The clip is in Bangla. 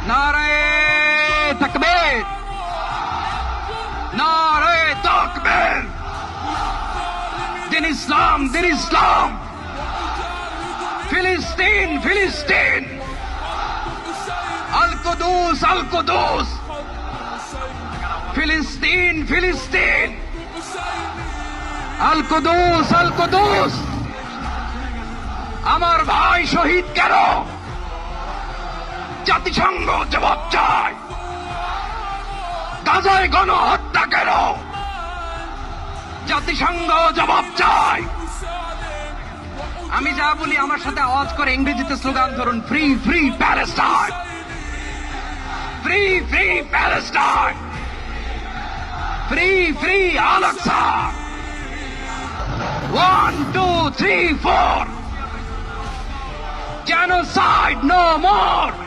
নারায়ে তাকবীর, নারায়ে তাকবীর। দিন ইসলাম, দিন ইসলাম। ফিলিস্তিন, ফিলিস্তিন। আল কুদুস, আল কুদুস। ফিলিস্তিন, ফিলিস্তিন। আল কুদুস, আল কুদুস। আমার ভাই শহীদ কেন? জাতিসংঘ জবাব চায়। গাজায় গণহত্যা কেন? জাতিসংঘ জবাব চায়। আমি যা বলি আমার সাথে আওয়াজ করে ইংরেজিতে স্লোগান ধরুন, free free Palestine, free free Palestine, free free Al Aqsa. 1 2 3 4 Genocide no more!